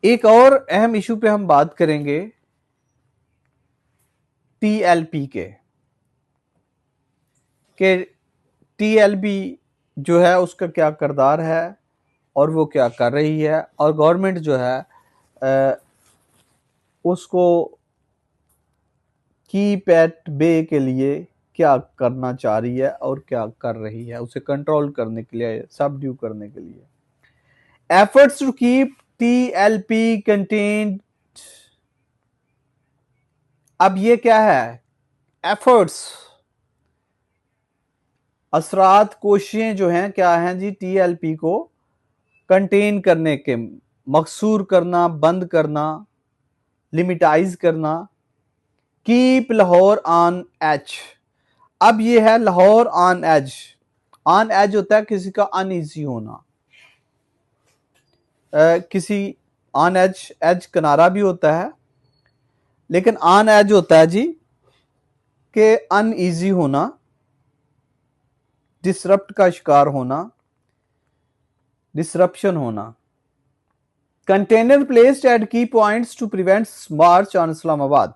एक और अहम इशू पे हम बात करेंगे टीएलपी के टीएलपी जो है उसका क्या किरदार है और वो क्या कर रही है, और गवर्नमेंट जो है उसको की पैट बे के लिए क्या करना चाह रही है और क्या कर रही है उसे कंट्रोल करने के लिए, सबड्यू करने के लिए। Efforts to keep TLP contained. अब ये क्या है? एफर्ट्स, असरात, कोशिशें जो हैं क्या हैं जी, टीएलपी को कंटेन करने के, मकसूर करना, बंद करना, लिमिटाइज करना। Keep Lahore on edge. अब ये है Lahore on edge. On edge होता है किसी का अनईजी होना, किसी ऑन एज, एज किनारा भी होता है, लेकिन ऑन एज होता है जी कि अनईजी होना, डिसरप्ट का शिकार होना, डिसरप्शन होना। Container placed at key points to prevent march on Islamabad.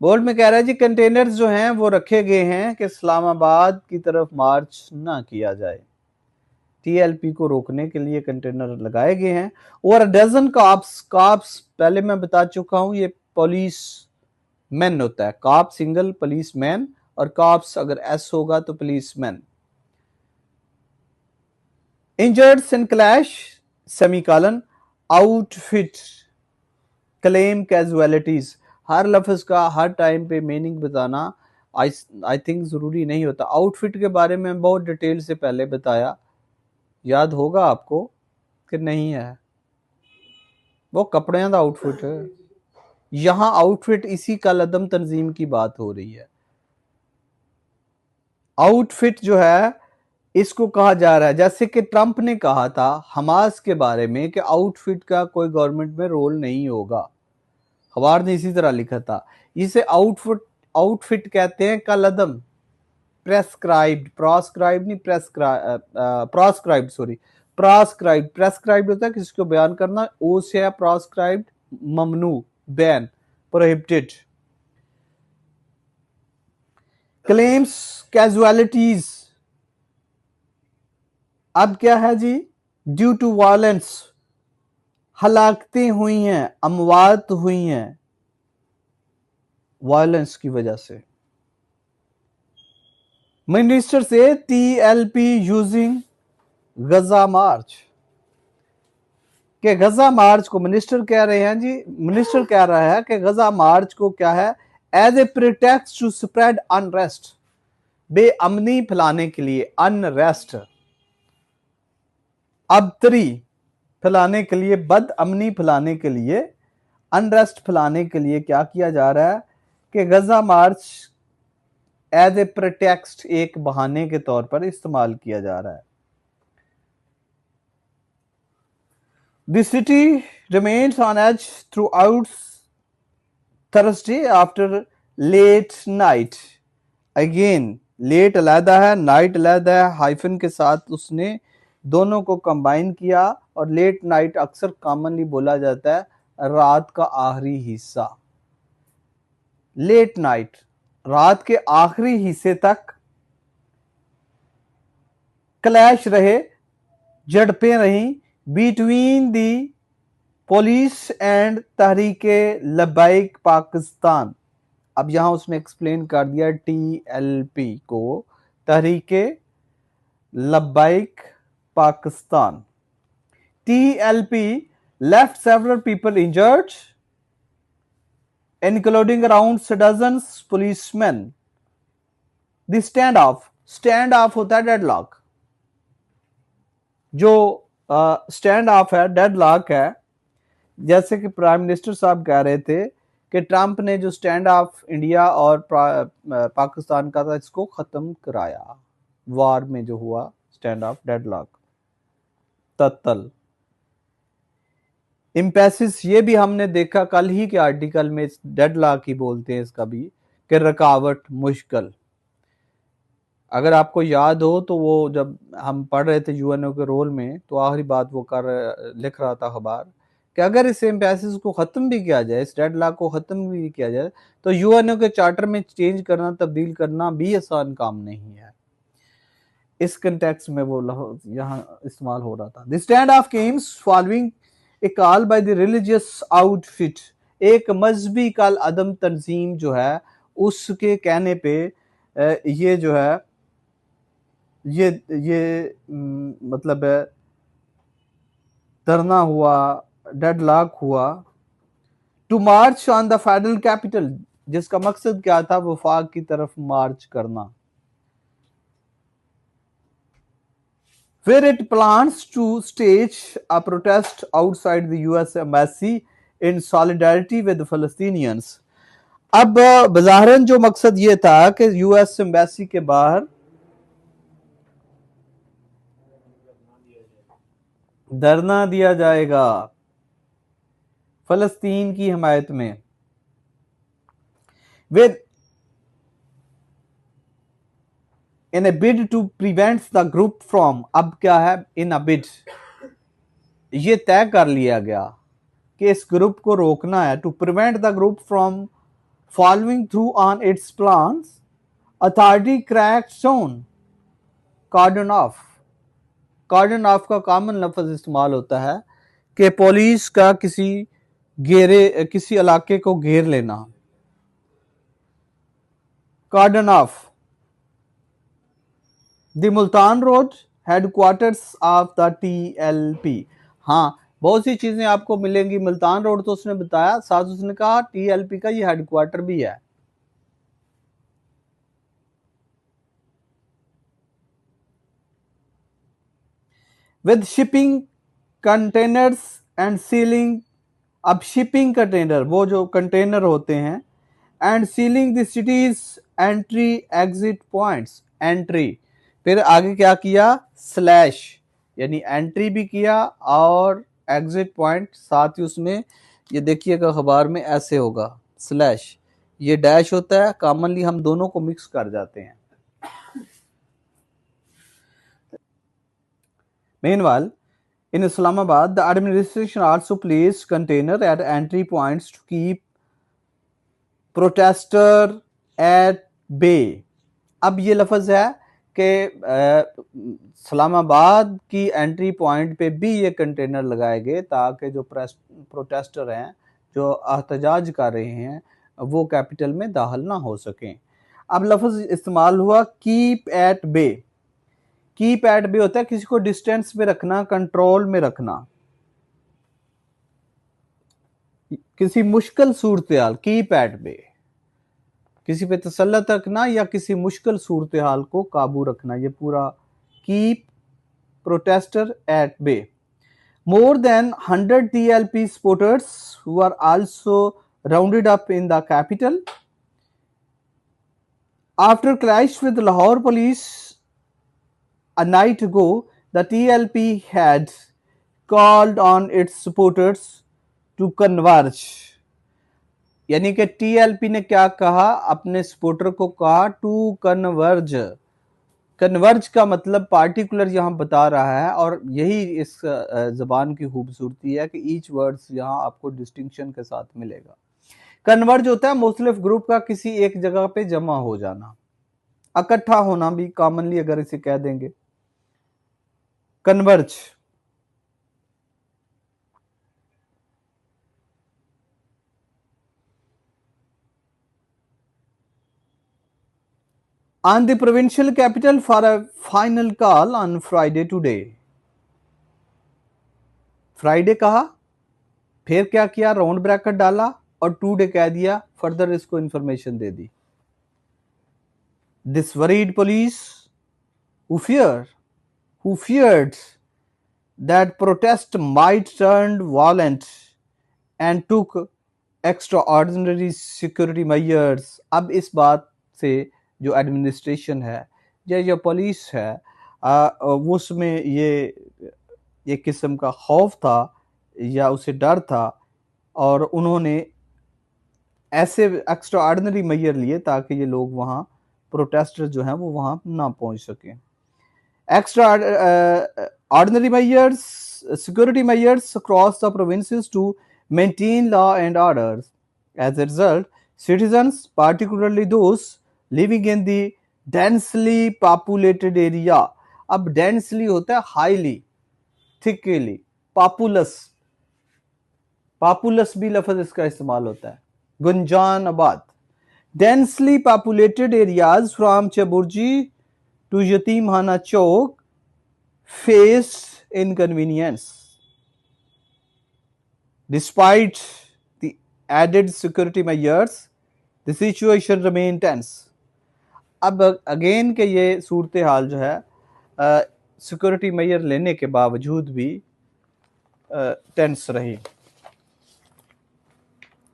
Board में कह रहा है जी कंटेनर्स जो हैं वो रखे गए हैं कि इस्लामाबाद की तरफ मार्च ना किया जाए। टीएलपी को रोकने के लिए कंटेनर लगाए गए हैं। और डजन कॉप्स, कॉप्स पहले मैं बता चुका हूं, ये पुलिस मैन होता है। कॉप सिंगल, पुलिस मैन, और कॉप्स अगर एस होगा तो police man. Injureds in clash semicolon outfit claim casualties. हर लफ्ज का हर टाइम पे मीनिंग बताना आई थिंक जरूरी नहीं होता। आउटफिट के बारे में बहुत डिटेल से पहले बताया, याद होगा आपको कि नहीं है? वो कपड़े का आउटफिट है। यहां आउटफिट इसी कल अदम तंजीम की बात हो रही है। आउटफिट जो है इसको कहा जा रहा है, जैसे कि ट्रंप ने कहा था हमास के बारे में कि आउटफिट का कोई गवर्नमेंट में रोल नहीं होगा। अखबार ने इसी तरह लिखा था। इसे आउटफिट, आउटफिट कहते हैं कल अदम, प्रेस्क्राइब्ड, प्रोस्क्राइब्ड नहीं, प्रोस्क्राइब्ड, सॉरी, प्रोस्क्राइब्ड। प्रेस्क्राइब्ड होता है किसी को बयान करना, ओ से है प्रोस्क्राइब्ड, ममनू, बैन, प्रोहिबिटेड। Claims casualties. अब क्या है जी? ड्यू टू वायलेंस, हलाकतें हुई हैं, अमवात हुई हैं वायलेंस की वजह से। मिनिस्टर से टीएलपी यूजिंग गजा मार्च, कि गजा मार्च को मिनिस्टर कह रहे हैं जी, मिनिस्टर कह रहा है कि गजा मार्च को क्या है, as a pretext to spread unrest, बेअमनी फैलाने के लिए, अनरेस्ट अबतरी फैलाने के लिए, बदअमनी फैलाने के लिए, अनरेस्ट फैलाने के लिए क्या किया जा रहा है कि गजा मार्च एज ए प्रिटेक्स्ट, एक बहाने के तौर पर इस्तेमाल किया जा रहा है। The city remains on edge throughout Thursday after late night. Again, late अलहदा है, नाइट अलहदा है, हाइफन के साथ उसने दोनों को कंबाइन किया। और लेट नाइट अक्सर कॉमनली बोला जाता है रात का आखिरी हिस्सा। लेट नाइट, रात के आखिरी हिस्से तक क्लैश रहे, झड़पें रहीं between the police and Tehreek-e Labbaik Pakistan. अब यहां उसने एक्सप्लेन कर दिया टीएलपी को, Tehreek-e Labbaik Pakistan. TLP left several people injured, including around dozens policemen. The standoff, standoff होता है डेडलॉक, जो स्टैंड ऑफ है, डेडलॉक है। जैसे कि प्राइम मिनिस्टर साहब कह रहे थे कि ट्रंप ने जो स्टैंड ऑफ इंडिया और पाकिस्तान का था इसको खत्म कराया, वार में जो हुआ स्टैंड ऑफ, डेडलॉक, तत्तल, इम्पेसिस। ये भी हमने देखा कल ही के आर्टिकल में, डेडलॉक ही बोलते हैं इसका भी, कि रुकावट, मुश्किल। अगर आपको याद हो तो वो जब हम पढ़ रहे थे यूएनओ के रोल में, तो आखिरी बात वो लिख रहा था अखबार कि अगर इस एम्बेसीज को ख़त्म भी किया जाए, इस डेडलॉक को ख़त्म भी किया जाए, तो यूएनओ के चार्टर में चेंज करना, तब्दील करना भी आसान काम नहीं है। इस कंटेक्स्ट में वो यहाँ इस्तेमाल हो रहा था। The stand of Kemps following A call by the religious outfit, एक मजहबी कल अदम तंजीम जो है उसके कहने पे ये जो है ये मतलब धरना हुआ, डेडलॉक हुआ, to march on the federal capital, जिसका मकसद क्या था, वफाक की तरफ मार्च करना। Where it plans to stage a protest outside the US embassy in solidarity with the Palestinians. अब बज़ाहिरन जो मकसद ये था कि यूएस एम्बेसी के बाहर धरना दिया जाएगा फलस्तीन की हिमायत में। With in a bid to prevent the group from, अब क्या है, in a bid, ये तय कर लिया गया कि इस ग्रुप को रोकना है, to prevent the group from following through on its plans, authority cracked down, cordon off। cordon off का कॉमन लफ्ज इस्तेमाल होता है कि पुलिस का किसी इलाके को घेर लेना। cordon off the Multan road headquarters of the TLP। हाँ, बहुत सी चीजें आपको मिलेंगी। मुल्तान रोड तो उसने बताया, साथ उसने कहा TLP का ये हेडक्वार्टर भी है। With shipping containers and ceiling, अब शिपिंग कंटेनर, वो जो कंटेनर होते हैं, and ceiling the cities entry exit points, entry, फिर आगे क्या किया, स्लैश, यानी एंट्री भी किया और एग्जिट पॉइंट साथ ही उसमें, ये देखिएगा अखबार में ऐसे होगा स्लैश, ये डैश होता है, कॉमनली हम दोनों को मिक्स कर जाते हैं। Meanwhile, in Islamabad, the administration also placed container at entry points to keep protester at bay। अब ये लफ्ज है कि इस्लामाबाद की एंट्री पॉइंट पे भी ये कंटेनर लगाए गए ताकि जो प्रोटेस्टर हैं, जो एहतजाज कर रहे हैं, वो कैपिटल में दाखिल ना हो सकें। अब लफ्ज इस्तेमाल हुआ keep at bay. Keep at bay होता है किसी को डिस्टेंस में रखना, कंट्रोल में रखना, किसी मुश्किल सूरत हाल, कीप एट बे, किसी पे तसल्लत रखना या किसी मुश्किल सूरत हाल को काबू रखना, ये पूरा keep protester at bay. More than 100 TLP supporters who are also rounded up in the capital after clash with Lahore police a night ago। the TLP had called on its supporters to converge, यानी कि TLP ने क्या कहा, अपने supporter को कहा to converge. Converge का मतलब पार्टिकुलर यहाँ बता रहा है, और यही इस जबान की खूबसूरती है कि ईच वर्ड्स यहाँ आपको डिस्टिंक्शन के साथ मिलेगा। कन्वर्ज होता है मुख्तलिफ ग्रुप का किसी एक जगह पे जमा हो जाना, इकट्ठा होना भी कॉमनली अगर इसे कह देंगे, converge. on the provincial capital for a final call on Friday today। Friday कहा, फिर क्या किया, राउंड ब्रैकेट डाला और टुडे कह दिया, फर्दर इसको information they the. This worried police who feared that protest might turn violent and took extraordinary security measures। अब इस बात से जो एडमिनिस्ट्रेशन है या जो पुलिस है, उसमें ये किस्म का खौफ था या उसे डर था, और उन्होंने ऐसे एक्स्ट्रा ऑर्डिनरी मेजर लिए ताकि ये लोग वहाँ, प्रोटेस्टर जो हैं वो वहाँ ना पहुँच सकें। Extra ordinary measures security measures across the provinces to maintain law and order. As a result, citizens, particularly those living in the densely populated area, अब densely होता है highly, thickly, populous, populous भी लफ्ज इसका इस्तेमाल होता है, गुंजान आबाद, densely populated areas from Chaburji to Yatimkhana Chowk face inconvenience. Despite the added security measures, the situation remain tense. अब अगेन के ये सूरत हाल जो है सिक्योरिटी मेजर लेने के बावजूद भी टेंस रही।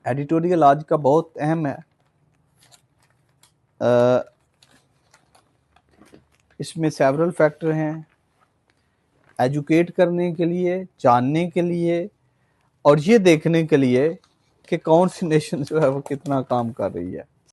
एडिटोरियल आज का बहुत अहम है। इसमें सेवरल फैक्टर हैं एजुकेट करने के लिए, जानने के लिए और ये देखने के लिए कि कौन सी नेशन जो है वो कितना काम कर रही है।